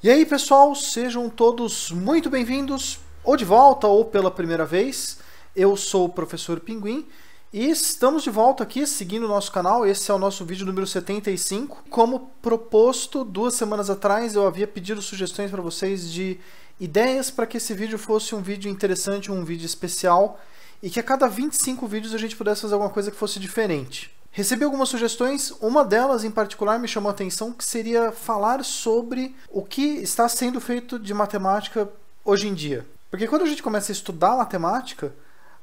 E aí, pessoal, sejam todos muito bem-vindos, ou de volta ou pela primeira vez. Eu sou o Professor Pinguim e estamos de volta aqui seguindo o nosso canal. Esse é o nosso vídeo número 75. Como proposto 2 semanas atrás, eu havia pedido sugestões para vocês de ideias para que esse vídeo fosse um vídeo interessante, um vídeo especial, e que a cada 25 vídeos a gente pudesse fazer alguma coisa que fosse diferente. Recebi algumas sugestões, uma delas em particular me chamou a atenção, que seria falar sobre o que está sendo feito de matemática hoje em dia. Porque quando a gente começa a estudar matemática,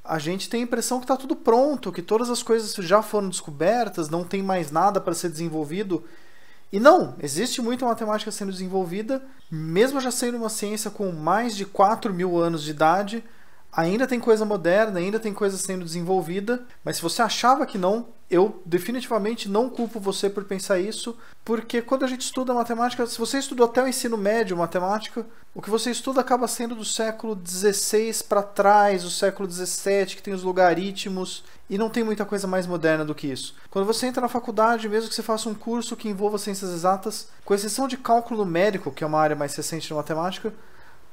a gente tem a impressão que está tudo pronto, que todas as coisas já foram descobertas, não tem mais nada para ser desenvolvido. E não, existe muita matemática sendo desenvolvida, mesmo já sendo uma ciência com mais de 4.000 anos de idade, ainda tem coisa moderna, ainda tem coisa sendo desenvolvida, mas se você achava que não, eu definitivamente não culpo você por pensar isso, porque quando a gente estuda matemática, se você estudou até o ensino médio matemática, o que você estuda acaba sendo do século XVI para trás, o século XVII, que tem os logaritmos, e não tem muita coisa mais moderna do que isso. Quando você entra na faculdade, mesmo que você faça um curso que envolva ciências exatas, com exceção de cálculo numérico, que é uma área mais recente da matemática,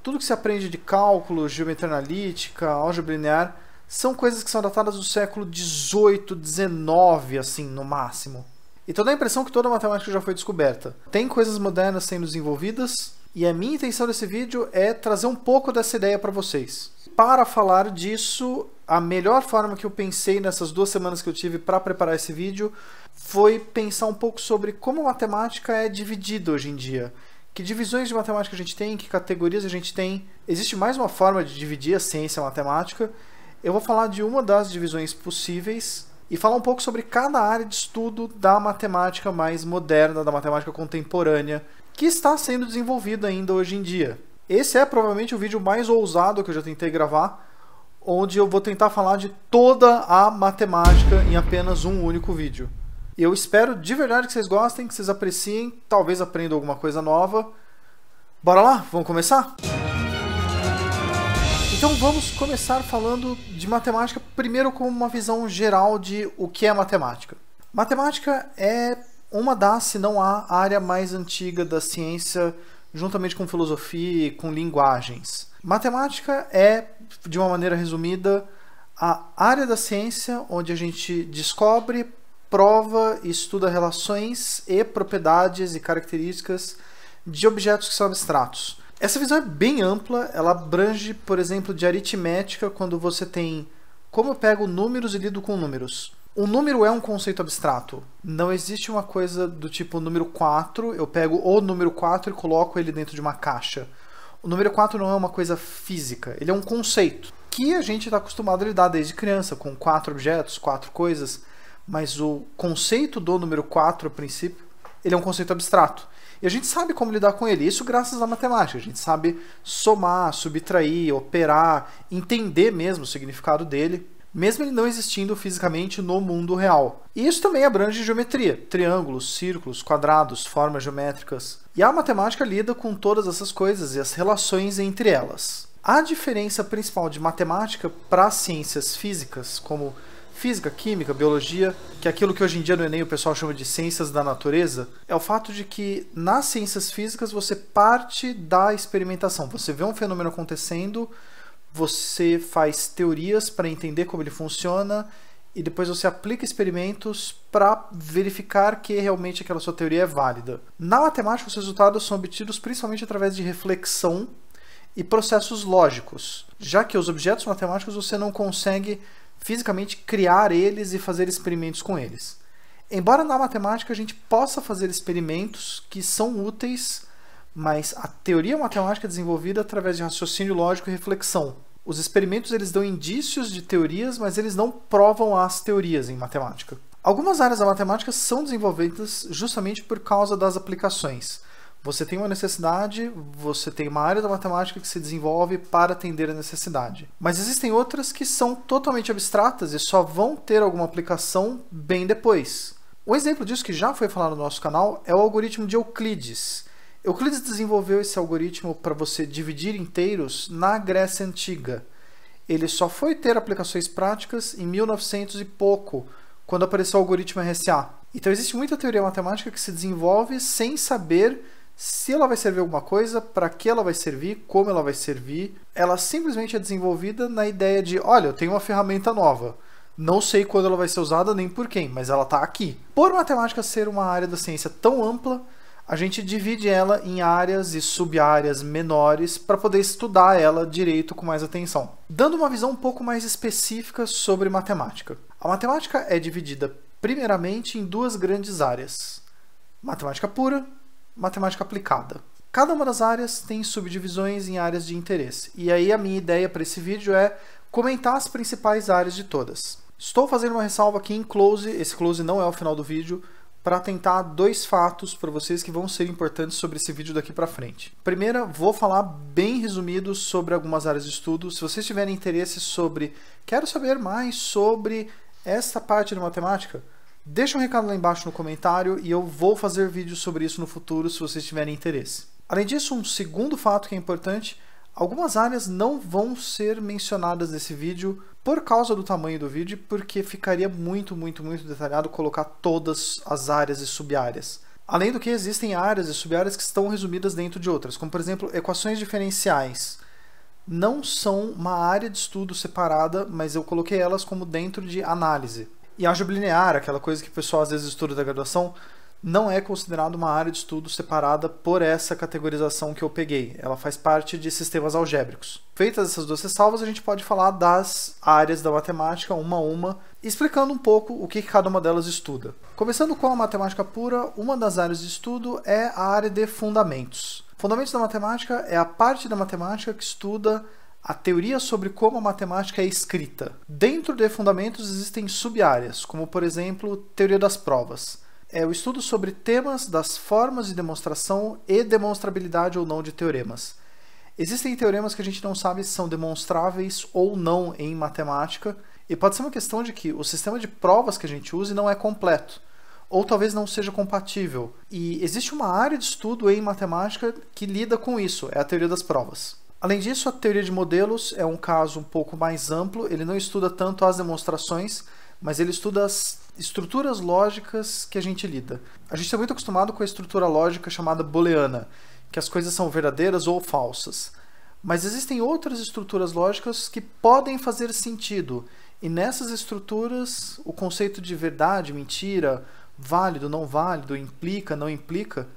tudo que se aprende de cálculo, geometria analítica, álgebra linear, são coisas que são datadas do século XVIII, XIX, assim, no máximo. Então dá a impressão que toda a matemática já foi descoberta. Tem coisas modernas sendo desenvolvidas, e a minha intenção desse vídeo é trazer um pouco dessa ideia para vocês. Para falar disso, a melhor forma que eu pensei nessas 2 semanas que eu tive para preparar esse vídeo foi pensar um pouco sobre como a matemática é dividida hoje em dia. Que divisões de matemática a gente tem, que categorias a gente tem. Existe mais uma forma de dividir a ciência e a matemática. Eu vou falar de uma das divisões possíveis e falar um pouco sobre cada área de estudo da matemática mais moderna, da matemática contemporânea, que está sendo desenvolvida ainda hoje em dia. Esse é provavelmente o vídeo mais ousado que eu já tentei gravar, onde eu vou tentar falar de toda a matemática em apenas um único vídeo. E eu espero de verdade que vocês gostem, que vocês apreciem, talvez aprendam alguma coisa nova. Bora lá? Vamos começar? Então vamos começar falando de matemática, primeiro com uma visão geral de o que é matemática. Matemática é uma das, se não a área mais antiga da ciência, juntamente com filosofia e com linguagens. Matemática é, de uma maneira resumida, a área da ciência onde a gente descobre, prova e estuda relações e propriedades e características de objetos que são abstratos. Essa visão é bem ampla, ela abrange, por exemplo, de aritmética, quando você tem como eu pego números e lido com números. Um número é um conceito abstrato. Não existe uma coisa do tipo número 4, eu pego o número 4 e coloco ele dentro de uma caixa. O número 4 não é uma coisa física, ele é um conceito que a gente está acostumado a lidar desde criança, com 4 objetos, 4 coisas. Mas o conceito do número 4, a princípio, ele é um conceito abstrato. E a gente sabe como lidar com ele, isso graças à matemática. A gente sabe somar, subtrair, operar, entender mesmo o significado dele, mesmo ele não existindo fisicamente no mundo real. E isso também abrange geometria, triângulos, círculos, quadrados, formas geométricas. E a matemática lida com todas essas coisas e as relações entre elas. A diferença principal de matemática para ciências físicas, como física, química, biologia, que é aquilo que hoje em dia no Enem o pessoal chama de ciências da natureza, é o fato de que nas ciências físicas você parte da experimentação. Você vê um fenômeno acontecendo, você faz teorias para entender como ele funciona e depois você aplica experimentos para verificar que realmente aquela sua teoria é válida. Na matemática, os resultados são obtidos principalmente através de reflexão e processos lógicos, já que os objetos matemáticos você não consegue fisicamente criar eles e fazer experimentos com eles. Embora na matemática a gente possa fazer experimentos que são úteis, mas a teoria matemática é desenvolvida através de raciocínio lógico e reflexão. Os experimentos eles dão indícios de teorias, mas eles não provam as teorias em matemática. Algumas áreas da matemática são desenvolvidas justamente por causa das aplicações. Você tem uma necessidade, você tem uma área da matemática que se desenvolve para atender a necessidade. Mas existem outras que são totalmente abstratas e só vão ter alguma aplicação bem depois. Um exemplo disso que já foi falado no nosso canal é o algoritmo de Euclides. Euclides desenvolveu esse algoritmo para você dividir inteiros na Grécia Antiga. Ele só foi ter aplicações práticas em 1900 e pouco, quando apareceu o algoritmo RSA. Então existe muita teoria matemática que se desenvolve sem saber se ela vai servir alguma coisa, para que ela vai servir, como ela vai servir. Ela simplesmente é desenvolvida na ideia de, olha, eu tenho uma ferramenta nova. Não sei quando ela vai ser usada nem por quem, mas ela está aqui. Por matemática ser uma área da ciência tão ampla, a gente divide ela em áreas e sub-áreas menores para poder estudar ela direito com mais atenção. Dando uma visão um pouco mais específica sobre matemática. A matemática é dividida primeiramente em duas grandes áreas: matemática pura, matemática aplicada. Cada uma das áreas tem subdivisões em áreas de interesse. E aí a minha ideia para esse vídeo é comentar as principais áreas de todas. Estou fazendo uma ressalva aqui em close, esse close não é o final do vídeo, para atentar dois fatos para vocês que vão ser importantes sobre esse vídeo daqui para frente. Primeiro, vou falar bem resumido sobre algumas áreas de estudo. Se vocês tiverem interesse sobre, quero saber mais sobre essa parte da matemática, deixa um recado lá embaixo no comentário e eu vou fazer vídeos sobre isso no futuro se vocês tiverem interesse. Além disso, um segundo fato que é importante: algumas áreas não vão ser mencionadas nesse vídeo por causa do tamanho do vídeo, porque ficaria muito detalhado colocar todas as áreas e sub-áreas. Além do que, existem áreas e sub-áreas que estão resumidas dentro de outras, como por exemplo, equações diferenciais. Não são uma área de estudo separada, mas eu coloquei elas como dentro de análise. E álgebra linear, aquela coisa que o pessoal às vezes estuda da graduação, não é considerado uma área de estudo separada por essa categorização que eu peguei. Ela faz parte de sistemas algébricos. Feitas essas duas ressalvas, a gente pode falar das áreas da matemática, uma a uma, explicando um pouco o que cada uma delas estuda. Começando com a matemática pura, uma das áreas de estudo é a área de fundamentos. Fundamentos da matemática é a parte da matemática que estuda a teoria sobre como a matemática é escrita. Dentro de fundamentos existem sub-áreas, como por exemplo, teoria das provas. É o estudo sobre temas das formas de demonstração e demonstrabilidade ou não de teoremas. Existem teoremas que a gente não sabe se são demonstráveis ou não em matemática, e pode ser uma questão de que o sistema de provas que a gente use não é completo, ou talvez não seja compatível. E existe uma área de estudo em matemática que lida com isso, é a teoria das provas. Além disso, a teoria de modelos é um caso um pouco mais amplo, ele não estuda tanto as demonstrações, mas ele estuda as estruturas lógicas que a gente lida. A gente está muito acostumado com a estrutura lógica chamada booleana, que as coisas são verdadeiras ou falsas. Mas existem outras estruturas lógicas que podem fazer sentido, e nessas estruturas o conceito de verdade, mentira, válido, não válido, implica, não implica,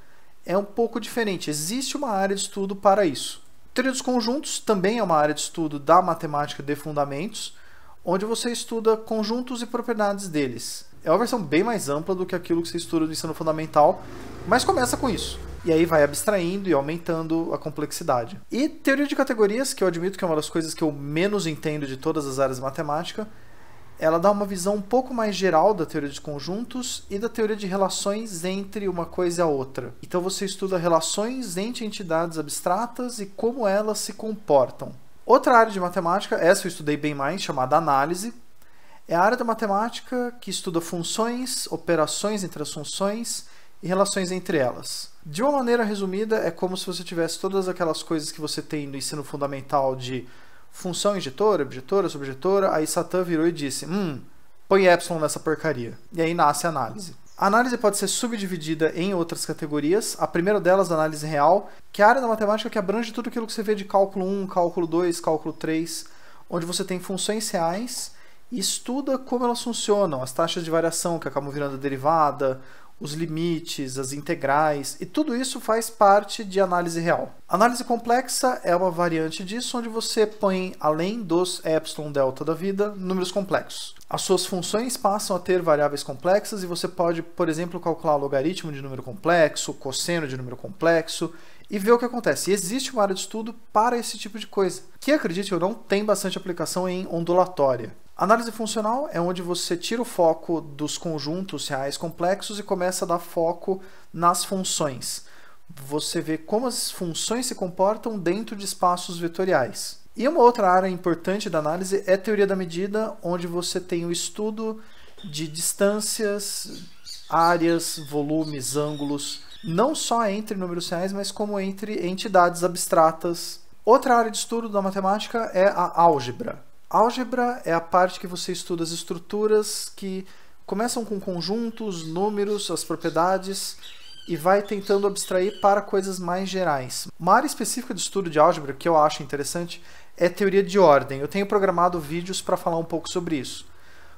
é um pouco diferente. Existe uma área de estudo para isso. Teoria dos conjuntos também é uma área de estudo da matemática de fundamentos, onde você estuda conjuntos e propriedades deles. É uma versão bem mais ampla do que aquilo que você estuda no ensino fundamental, mas começa com isso. E aí vai abstraindo e aumentando a complexidade. E teoria de categorias, que eu admito que é uma das coisas que eu menos entendo de todas as áreas de matemática, ela dá uma visão um pouco mais geral da teoria de conjuntos e da teoria de relações entre uma coisa e a outra. Então você estuda relações entre entidades abstratas e como elas se comportam. Outra área de matemática, essa eu estudei bem mais, chamada análise, é a área da matemática que estuda funções, operações entre as funções e relações entre elas. De uma maneira resumida, é como se você tivesse todas aquelas coisas que você tem no ensino fundamental de função injetora, objetora, subjetora, aí Satã virou e disse, põe epsilon nessa porcaria. E aí nasce a análise. A análise pode ser subdividida em outras categorias. A primeira delas, a análise real, que é a área da matemática que abrange tudo aquilo que você vê de cálculo 1, cálculo 2, cálculo 3, onde você tem funções reais e estuda como elas funcionam, as taxas de variação que acabam virando derivada, os limites, as integrais, e tudo isso faz parte de análise real. Análise complexa é uma variante disso, onde você põe, além dos epsilon delta da vida, números complexos. As suas funções passam a ter variáveis complexas e você pode, por exemplo, calcular o logaritmo de número complexo, cosseno de número complexo, e ver o que acontece. E existe uma área de estudo para esse tipo de coisa, que, acredite ou não, tem bastante aplicação em ondulatória. Análise funcional é onde você tira o foco dos conjuntos reais complexos e começa a dar foco nas funções. Você vê como as funções se comportam dentro de espaços vetoriais. E uma outra área importante da análise é a teoria da medida, onde você tem o estudo de distâncias, áreas, volumes, ângulos, não só entre números reais, mas como entre entidades abstratas. Outra área de estudo da matemática é a álgebra. Álgebra é a parte que você estuda as estruturas que começam com conjuntos, números, as propriedades e vai tentando abstrair para coisas mais gerais. Uma área específica de estudo de álgebra que eu acho interessante é teoria de ordem. Eu tenho programado vídeos para falar um pouco sobre isso.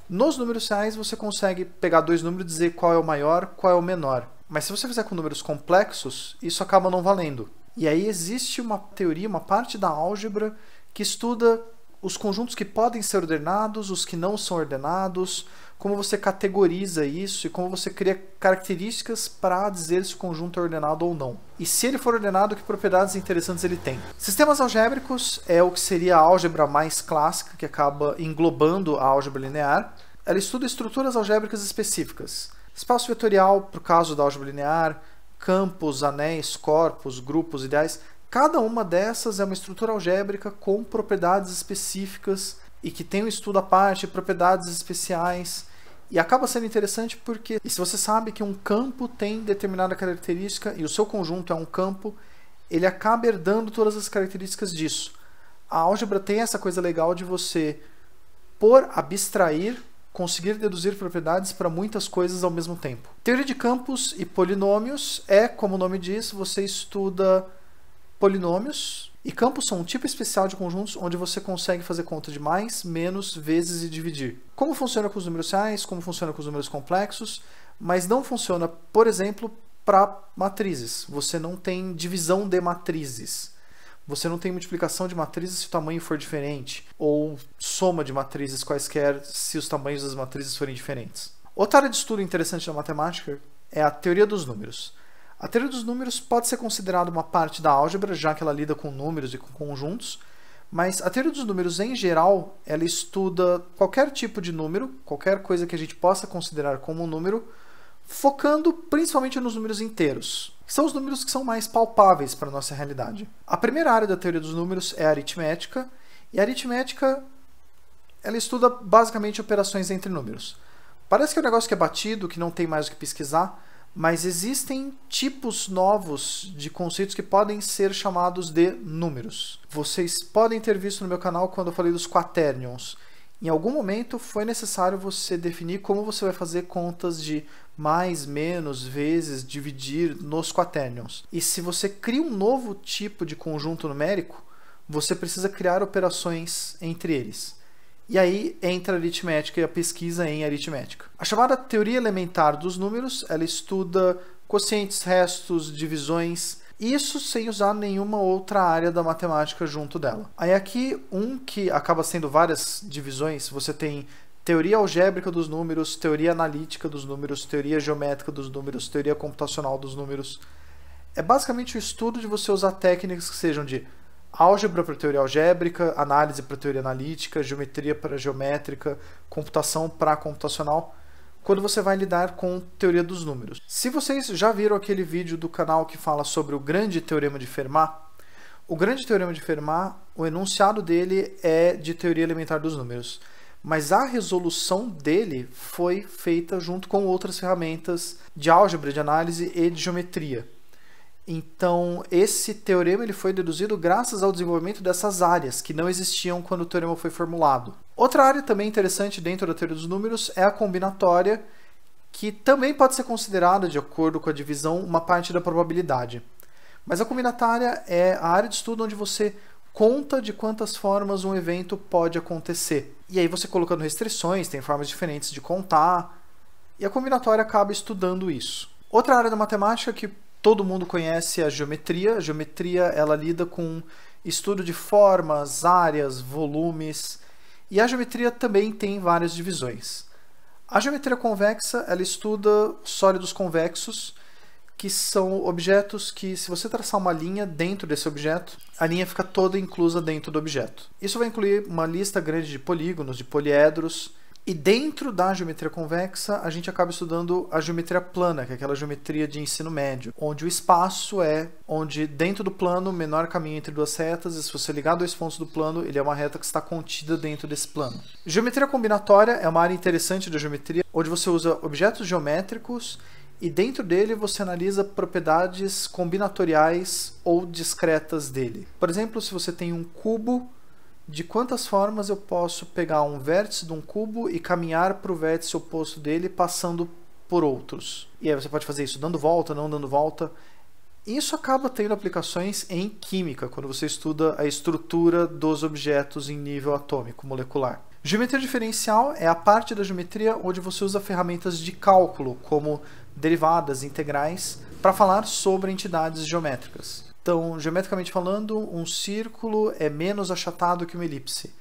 Nos números reais você consegue pegar dois números e dizer qual é o maior, qual é o menor. Mas se você fizer com números complexos, isso acaba não valendo. E aí existe uma teoria, uma parte da álgebra que estuda os conjuntos que podem ser ordenados, os que não são ordenados, como você categoriza isso e como você cria características para dizer se o conjunto é ordenado ou não. E se ele for ordenado, que propriedades interessantes ele tem. Sistemas algébricos é o que seria a álgebra mais clássica, que acaba englobando a álgebra linear. Ela estuda estruturas algébricas específicas. Espaço vetorial, para o caso da álgebra linear, campos, anéis, corpos, grupos, ideais. Cada uma dessas é uma estrutura algébrica com propriedades específicas e que tem um estudo à parte, propriedades especiais. E acaba sendo interessante porque se você sabe que um campo tem determinada característica e o seu conjunto é um campo, ele acaba herdando todas as características disso. A álgebra tem essa coisa legal de você, por abstrair, conseguir deduzir propriedades para muitas coisas ao mesmo tempo. Teoria de campos e polinômios é, como o nome diz, você estuda polinômios, e campos são um tipo especial de conjuntos onde você consegue fazer conta de mais, menos, vezes e dividir. Como funciona com os números reais, como funciona com os números complexos, mas não funciona, por exemplo, para matrizes. Você não tem divisão de matrizes. Você não tem multiplicação de matrizes se o tamanho for diferente, ou soma de matrizes quaisquer se os tamanhos das matrizes forem diferentes. Outra área de estudo interessante da matemática é a teoria dos números. A teoria dos números pode ser considerada uma parte da álgebra, já que ela lida com números e com conjuntos, mas a teoria dos números, em geral, ela estuda qualquer tipo de número, qualquer coisa que a gente possa considerar como um número, focando principalmente nos números inteiros, que são os números que são mais palpáveis para a nossa realidade. A primeira área da teoria dos números é a aritmética, e a aritmética ela estuda basicamente operações entre números. Parece que é um negócio que é batido, que não tem mais o que pesquisar, mas existem tipos novos de conceitos que podem ser chamados de números. Vocês podem ter visto no meu canal quando eu falei dos quaternions. Em algum momento foi necessário você definir como você vai fazer contas de mais, menos, vezes, dividir nos quaternions. E se você cria um novo tipo de conjunto numérico, você precisa criar operações entre eles. E aí entra a aritmética e a pesquisa em aritmética. A chamada teoria elementar dos números, ela estuda quocientes, restos, divisões, isso sem usar nenhuma outra área da matemática junto dela. Aí aqui, um que acaba sendo várias divisões, você tem teoria algébrica dos números, teoria analítica dos números, teoria geométrica dos números, teoria computacional dos números. É basicamente o estudo de você usar técnicas que sejam de álgebra para teoria algébrica, análise para teoria analítica, geometria para geométrica, computação para computacional, quando você vai lidar com teoria dos números. Se vocês já viram aquele vídeo do canal que fala sobre o grande teorema de Fermat, o grande teorema de Fermat, o enunciado dele é de teoria elementar dos números, mas a resolução dele foi feita junto com outras ferramentas de álgebra, de análise e de geometria. Então, esse teorema ele foi deduzido graças ao desenvolvimento dessas áreas, que não existiam quando o teorema foi formulado. Outra área também interessante dentro da teoria dos números é a combinatória, que também pode ser considerada, de acordo com a divisão, uma parte da probabilidade. Mas a combinatória é a área de estudo onde você conta de quantas formas um evento pode acontecer. E aí você colocando restrições, tem formas diferentes de contar, e a combinatória acaba estudando isso. Outra área da matemática que todo mundo conhece a geometria. A geometria ela lida com estudo de formas, áreas, volumes. E a geometria também tem várias divisões. A geometria convexa ela estuda sólidos convexos, que são objetos que, se você traçar uma linha dentro desse objeto, a linha fica toda inclusa dentro do objeto. Isso vai incluir uma lista grande de polígonos, de poliedros. E dentro da geometria convexa, a gente acaba estudando a geometria plana, que é aquela geometria de ensino médio, onde o espaço é onde dentro do plano o menor caminho entre duas retas, e se você ligar dois pontos do plano, ele é uma reta que está contida dentro desse plano. Geometria combinatória é uma área interessante da geometria, onde você usa objetos geométricos e dentro dele você analisa propriedades combinatoriais ou discretas dele. Por exemplo, se você tem um cubo, de quantas formas eu posso pegar um vértice de um cubo e caminhar para o vértice oposto dele, passando por outros. E aí você pode fazer isso dando volta, não dando volta. Isso acaba tendo aplicações em química, quando você estuda a estrutura dos objetos em nível atômico, molecular. Geometria diferencial é a parte da geometria onde você usa ferramentas de cálculo, como derivadas, integrais, para falar sobre entidades geométricas. Então, geometricamente falando, um círculo é menos achatado que uma elipse.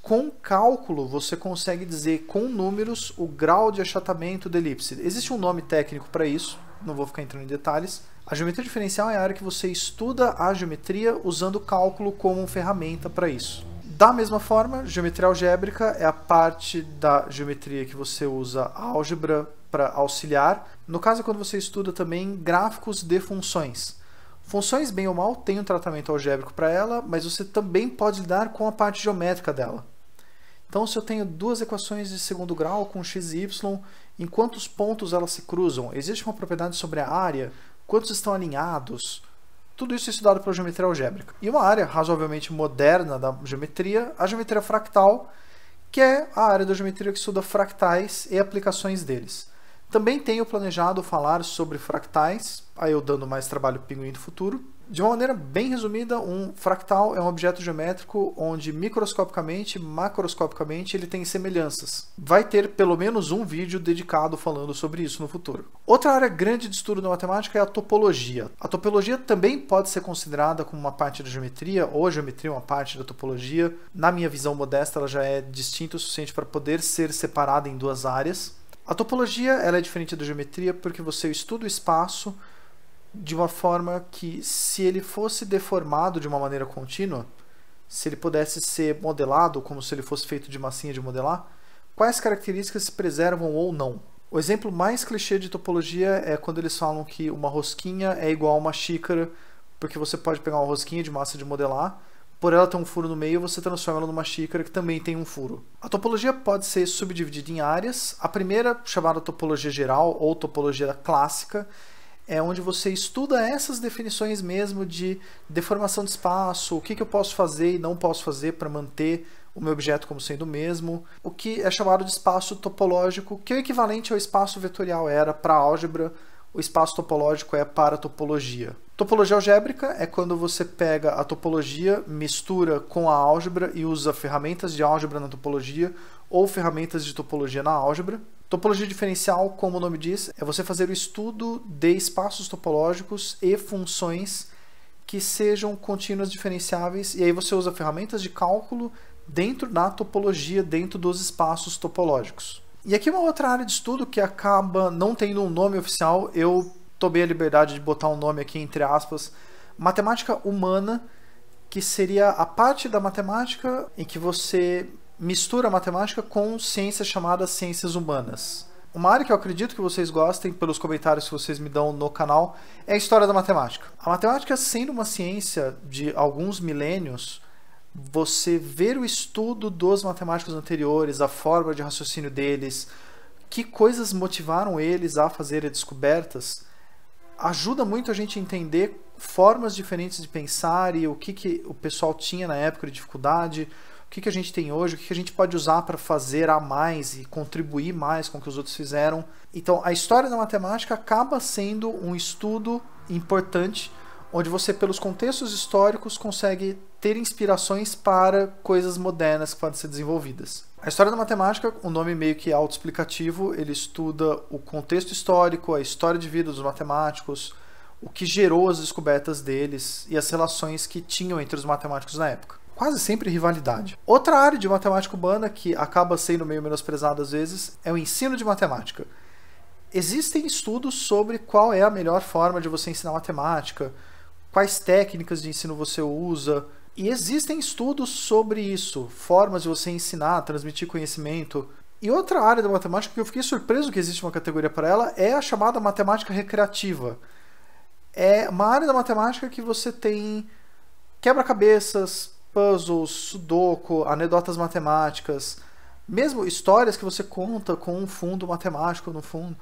Com cálculo, você consegue dizer com números o grau de achatamento da elipse. Existe um nome técnico para isso, não vou ficar entrando em detalhes. A geometria diferencial é a área que você estuda a geometria usando o cálculo como ferramenta para isso. Da mesma forma, geometria algébrica é a parte da geometria que você usa a álgebra para auxiliar. No caso, quando você estuda também gráficos de funções. Funções, bem ou mal, têm um tratamento algébrico para ela, mas você também pode lidar com a parte geométrica dela. Então, se eu tenho duas equações de segundo grau com x e y, em quantos pontos elas se cruzam? Existe uma propriedade sobre a área? Quantos estão alinhados? Tudo isso é estudado pela geometria algébrica. E uma área razoavelmente moderna da geometria, a geometria fractal, que é a área da geometria que estuda fractais e aplicações deles. Também tenho planejado falar sobre fractais, aí eu dando mais trabalho pinguim do futuro. De uma maneira bem resumida, um fractal é um objeto geométrico onde microscopicamente, macroscopicamente ele tem semelhanças. Vai ter pelo menos um vídeo dedicado falando sobre isso no futuro. Outra área grande de estudo da matemática é a topologia. A topologia também pode ser considerada como uma parte da geometria, ou a geometria é uma parte da topologia. Na minha visão modesta, ela já é distinta o suficiente para poder ser separada em duas áreas. A topologia ela é diferente da geometria porque você estuda o espaço de uma forma que, se ele fosse deformado de uma maneira contínua, se ele pudesse ser modelado como se ele fosse feito de massinha de modelar, quais características se preservam ou não. O exemplo mais clichê de topologia é quando eles falam que uma rosquinha é igual a uma xícara, porque você pode pegar uma rosquinha de massa de modelar, por ela ter um furo no meio, você transforma ela numa xícara que também tem um furo. A topologia pode ser subdividida em áreas. A primeira, chamada topologia geral ou topologia clássica, é onde você estuda essas definições mesmo de deformação de espaço, o que eu posso fazer e não posso fazer para manter o meu objeto como sendo o mesmo, o que é chamado de espaço topológico, que é o equivalente ao espaço vetorial era para a álgebra, o espaço topológico é para a topologia. Topologia algébrica é quando você pega a topologia, mistura com a álgebra e usa ferramentas de álgebra na topologia ou ferramentas de topologia na álgebra. Topologia diferencial, como o nome diz, é você fazer o estudo de espaços topológicos e funções que sejam contínuas diferenciáveis, e aí você usa ferramentas de cálculo dentro da topologia, dentro dos espaços topológicos. E aqui uma outra área de estudo que acaba não tendo um nome oficial, eu tomei a liberdade de botar um nome aqui entre aspas, matemática humana, que seria a parte da matemática em que você mistura a matemática com ciências chamadas ciências humanas. Uma área que eu acredito que vocês gostem, pelos comentários que vocês me dão no canal, é a história da matemática. A matemática, sendo uma ciência de alguns milênios, você ver o estudo dos matemáticos anteriores, a forma de raciocínio deles, que coisas motivaram eles a fazerem descobertas, ajuda muito a gente a entender formas diferentes de pensar e o que o pessoal tinha na época de dificuldade, o que a gente tem hoje, o que a gente pode usar para fazer a mais e contribuir mais com o que os outros fizeram. Então, a história da matemática acaba sendo um estudo importante, onde você, pelos contextos históricos, consegue ter inspirações para coisas modernas que podem ser desenvolvidas. A história da matemática, um nome meio que autoexplicativo, ele estuda o contexto histórico, a história de vida dos matemáticos, o que gerou as descobertas deles e as relações que tinham entre os matemáticos na época. Quase sempre rivalidade. Outra área de matemática humana que acaba sendo meio menosprezada às vezes é o ensino de matemática. Existem estudos sobre qual é a melhor forma de você ensinar matemática, quais técnicas de ensino você usa, e existem estudos sobre isso, formas de você ensinar, transmitir conhecimento. E outra área da matemática que eu fiquei surpreso que existe uma categoria para ela é a chamada matemática recreativa. É uma área da matemática que você tem quebra-cabeças, puzzles, sudoku, anedotas matemáticas, mesmo histórias que você conta com um fundo matemático no fundo,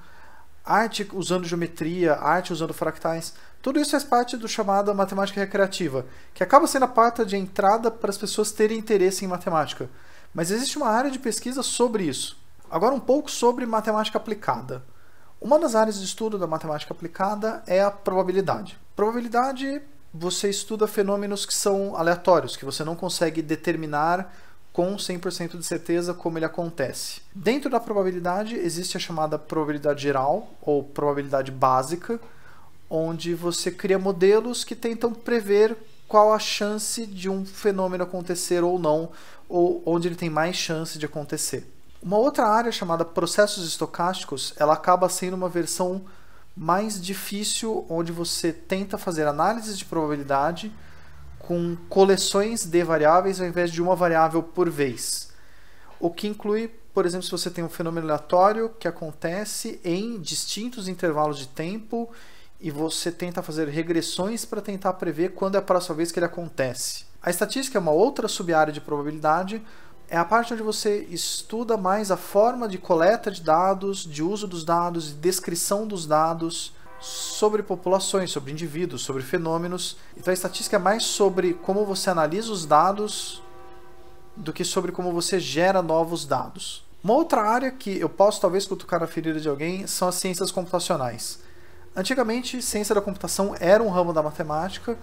arte usando geometria, arte usando fractais, tudo isso faz parte do chamado matemática recreativa, que acaba sendo a porta de entrada para as pessoas terem interesse em matemática. Mas existe uma área de pesquisa sobre isso. Agora um pouco sobre matemática aplicada. Uma das áreas de estudo da matemática aplicada é a probabilidade. Probabilidade, você estuda fenômenos que são aleatórios, que você não consegue determinar com 100% de certeza como ele acontece. Dentro da probabilidade existe a chamada probabilidade geral ou probabilidade básica, onde você cria modelos que tentam prever qual a chance de um fenômeno acontecer ou não, ou onde ele tem mais chance de acontecer. Uma outra área chamada processos estocásticos, ela acaba sendo uma versão mais difícil, onde você tenta fazer análises de probabilidade com coleções de variáveis ao invés de uma variável por vez. O que inclui, por exemplo, se você tem um fenômeno aleatório que acontece em distintos intervalos de tempo e você tenta fazer regressões para tentar prever quando é a próxima vez que ele acontece. A estatística é uma outra sub-área de probabilidade, é a parte onde você estuda mais a forma de coleta de dados, de uso dos dados, de descrição dos dados, sobre populações, sobre indivíduos, sobre fenômenos. Então a estatística é mais sobre como você analisa os dados do que sobre como você gera novos dados. Uma outra área que eu posso talvez cutucar na ferida de alguém são as ciências computacionais. Antigamente, ciência da computação era um ramo da matemática,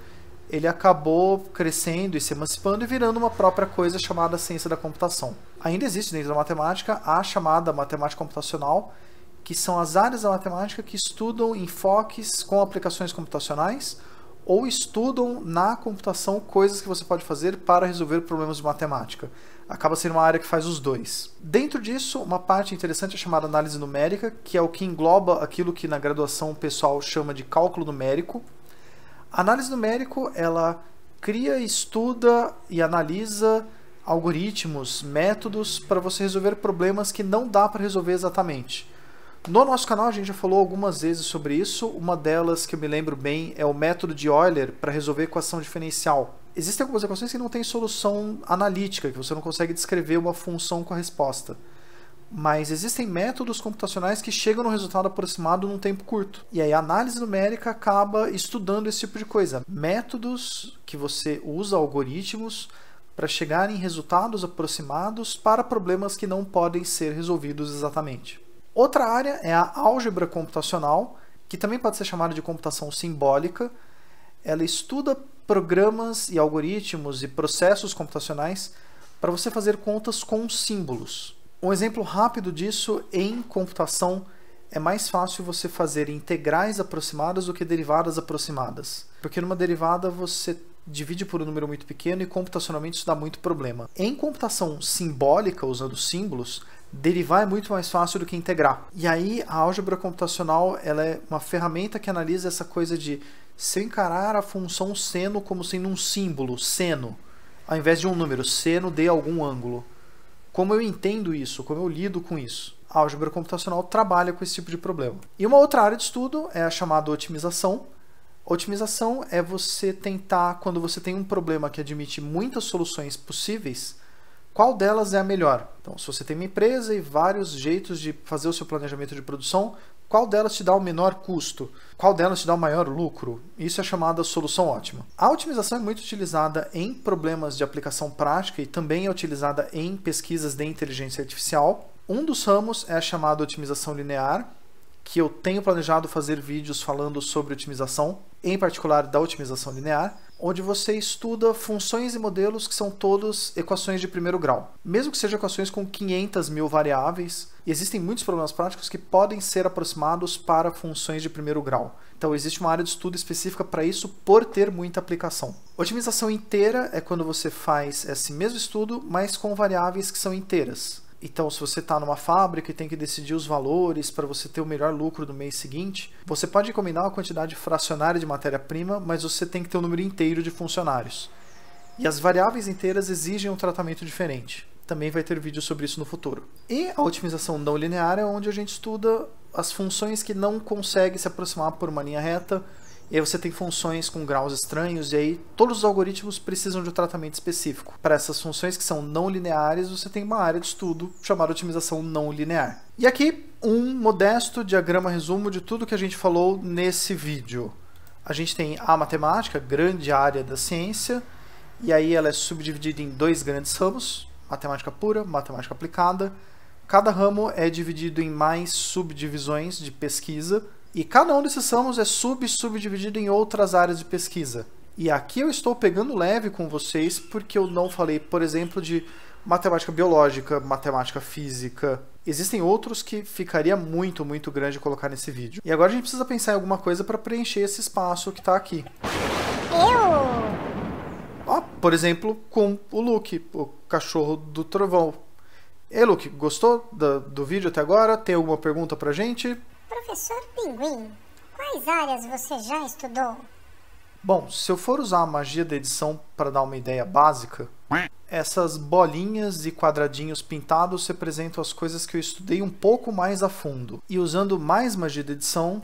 ele acabou crescendo e se emancipando e virando uma própria coisa chamada ciência da computação. Ainda existe dentro da matemática a chamada matemática computacional, que são as áreas da matemática que estudam enfoques com aplicações computacionais ou estudam na computação coisas que você pode fazer para resolver problemas de matemática. Acaba sendo uma área que faz os dois. Dentro disso, uma parte interessante é chamada análise numérica, que é o que engloba aquilo que na graduação o pessoal chama de cálculo numérico. A análise numérica, ela cria, estuda e analisa algoritmos, métodos para você resolver problemas que não dá para resolver exatamente. No nosso canal a gente já falou algumas vezes sobre isso, uma delas que eu me lembro bem é o método de Euler para resolver equação diferencial. Existem algumas equações que não têm solução analítica, que você não consegue descrever uma função com a resposta. Mas existem métodos computacionais que chegam no resultado aproximado num tempo curto. E aí a análise numérica acaba estudando esse tipo de coisa. Métodos que você usa algoritmos para chegar em resultados aproximados para problemas que não podem ser resolvidos exatamente. Outra área é a álgebra computacional, que também pode ser chamada de computação simbólica. Ela estuda programas e algoritmos e processos computacionais para você fazer contas com símbolos. Um exemplo rápido disso em computação é mais fácil você fazer integrais aproximadas do que derivadas aproximadas. Porque numa derivada você divide por um número muito pequeno e computacionalmente isso dá muito problema. Em computação simbólica, usando símbolos, derivar é muito mais fácil do que integrar. E aí a álgebra computacional ela é uma ferramenta que analisa essa coisa de se eu encarar a função seno como sendo um símbolo, seno, ao invés de um número, seno de algum ângulo. Como eu entendo isso? Como eu lido com isso? A álgebra computacional trabalha com esse tipo de problema. E uma outra área de estudo é a chamada otimização. Otimização é você tentar, quando você tem um problema que admite muitas soluções possíveis, qual delas é a melhor? Então, se você tem uma empresa e vários jeitos de fazer o seu planejamento de produção, qual delas te dá o menor custo? Qual delas te dá o maior lucro? Isso é chamada solução ótima. A otimização é muito utilizada em problemas de aplicação prática e também é utilizada em pesquisas de inteligência artificial. Um dos ramos é a chamada otimização linear, que eu tenho planejado fazer vídeos falando sobre otimização, em particular da otimização linear, onde você estuda funções e modelos que são todos equações de primeiro grau. Mesmo que sejam equações com 500 mil variáveis, existem muitos problemas práticos que podem ser aproximados para funções de primeiro grau. Então existe uma área de estudo específica para isso por ter muita aplicação. Otimização inteira é quando você faz esse mesmo estudo, mas com variáveis que são inteiras. Então, se você está numa fábrica e tem que decidir os valores para você ter o melhor lucro no mês seguinte, você pode combinar uma quantidade fracionária de matéria-prima, mas você tem que ter um número inteiro de funcionários. E as variáveis inteiras exigem um tratamento diferente. Também vai ter vídeo sobre isso no futuro. E a otimização não linear é onde a gente estuda as funções que não conseguem se aproximar por uma linha reta. E aí você tem funções com graus estranhos, e aí todos os algoritmos precisam de um tratamento específico. Para essas funções que são não lineares, você tem uma área de estudo chamada otimização não linear. E aqui um modesto diagrama resumo de tudo que a gente falou nesse vídeo. A gente tem a matemática, grande área da ciência, e aí ela é subdividida em dois grandes ramos, matemática pura, matemática aplicada. Cada ramo é dividido em mais subdivisões de pesquisa, e cada um desses ramos é subdividido em outras áreas de pesquisa. E aqui eu estou pegando leve com vocês porque eu não falei, por exemplo, de matemática biológica, matemática física. Existem outros que ficaria muito grande colocar nesse vídeo. E agora a gente precisa pensar em alguma coisa para preencher esse espaço que está aqui. Por exemplo, com o Luke, o cachorro do trovão. E aí, Luke, gostou do vídeo até agora? Tem alguma pergunta pra gente? Professor Pinguim, quais áreas você já estudou? Bom, se eu for usar a magia da edição para dar uma ideia básica, essas bolinhas e quadradinhos pintados representam as coisas que eu estudei um pouco mais a fundo. E usando mais magia da edição,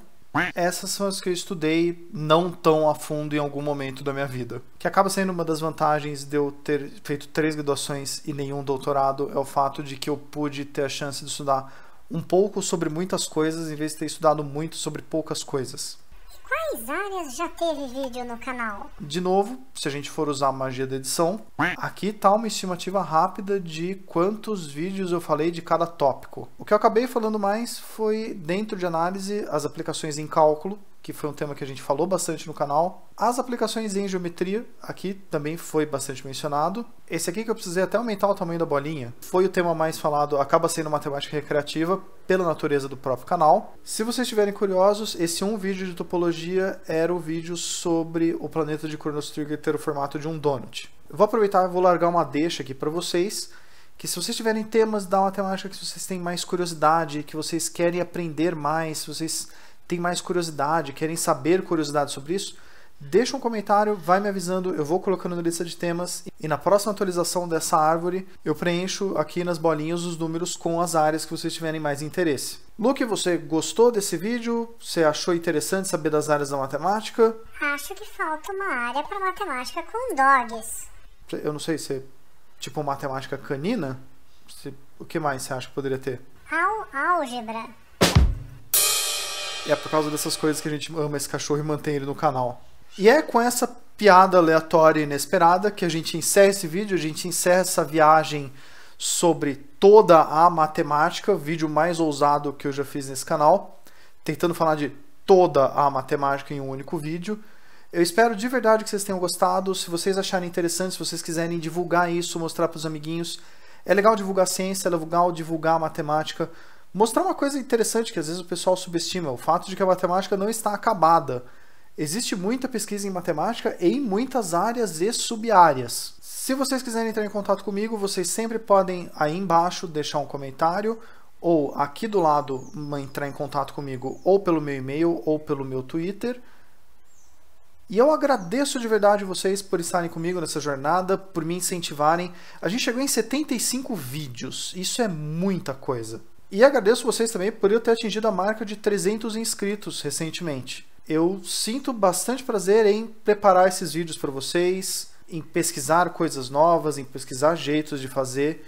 essas são as que eu estudei não tão a fundo em algum momento da minha vida. Que acaba sendo uma das vantagens de eu ter feito 3 graduações e nenhum doutorado, é o fato de que eu pude ter a chance de estudar um pouco sobre muitas coisas, em vez de ter estudado muito sobre poucas coisas. Quais áreas já teve vídeo no canal? De novo, se a gente for usar a magia da edição, aqui está uma estimativa rápida de quantos vídeos eu falei de cada tópico. O que eu acabei falando mais foi, dentro de análise, as aplicações em cálculo, que foi um tema que a gente falou bastante no canal. As aplicações em geometria, aqui também foi bastante mencionado. Esse aqui que eu precisei até aumentar o tamanho da bolinha, foi o tema mais falado, acaba sendo matemática recreativa, pela natureza do próprio canal. Se vocês estiverem curiosos, esse vídeo de topologia era o vídeo sobre o planeta de Chrono Trigger ter o formato de um donut. Eu vou aproveitar e vou largar uma deixa aqui para vocês, que se vocês tiverem temas da matemática que vocês têm mais curiosidade, que vocês querem aprender mais, se vocês têm mais curiosidade, querem saber curiosidade sobre isso, deixa um comentário, vai me avisando, eu vou colocando na lista de temas e na próxima atualização dessa árvore eu preencho aqui nas bolinhas os números com as áreas que vocês tiverem mais interesse. Luke, você gostou desse vídeo? Você achou interessante saber das áreas da matemática? Acho que falta uma área para matemática com dogs. Eu não sei se é tipo matemática canina? O que mais você acha que poderia ter? Álgebra. E é por causa dessas coisas que a gente ama esse cachorro e mantém ele no canal. E é com essa piada aleatória e inesperada que a gente encerra esse vídeo, a gente encerra essa viagem sobre toda a matemática, o vídeo mais ousado que eu já fiz nesse canal, tentando falar de toda a matemática em um único vídeo. Eu espero de verdade que vocês tenham gostado. Se vocês acharem interessante, se vocês quiserem divulgar isso, mostrar para os amiguinhos, é legal divulgar ciência, é legal divulgar matemática, mostrar uma coisa interessante que às vezes o pessoal subestima, o fato de que a matemática não está acabada. Existe muita pesquisa em matemática e em muitas áreas e sub-áreas. Se vocês quiserem entrar em contato comigo, vocês sempre podem aí embaixo deixar um comentário, ou aqui do lado entrar em contato comigo ou pelo meu e-mail ou pelo meu Twitter. E eu agradeço de verdade vocês por estarem comigo nessa jornada, por me incentivarem. A gente chegou em 75 vídeos, isso é muita coisa. E agradeço vocês também por eu ter atingido a marca de 300 inscritos recentemente. Eu sinto bastante prazer em preparar esses vídeos para vocês, em pesquisar coisas novas, em pesquisar jeitos de fazer.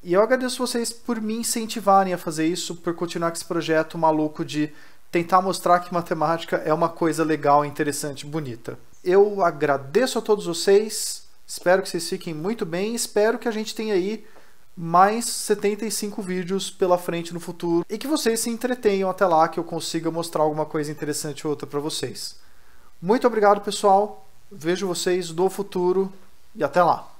E eu agradeço vocês por me incentivarem a fazer isso, por continuar com esse projeto maluco de tentar mostrar que matemática é uma coisa legal, interessante, bonita. Eu agradeço a todos vocês, espero que vocês fiquem muito bem, espero que a gente tenha aí mais 75 vídeos pela frente no futuro e que vocês se entretenham até lá, que eu consiga mostrar alguma coisa interessante ou outra para vocês. Muito obrigado, pessoal. Vejo vocês no futuro e até lá.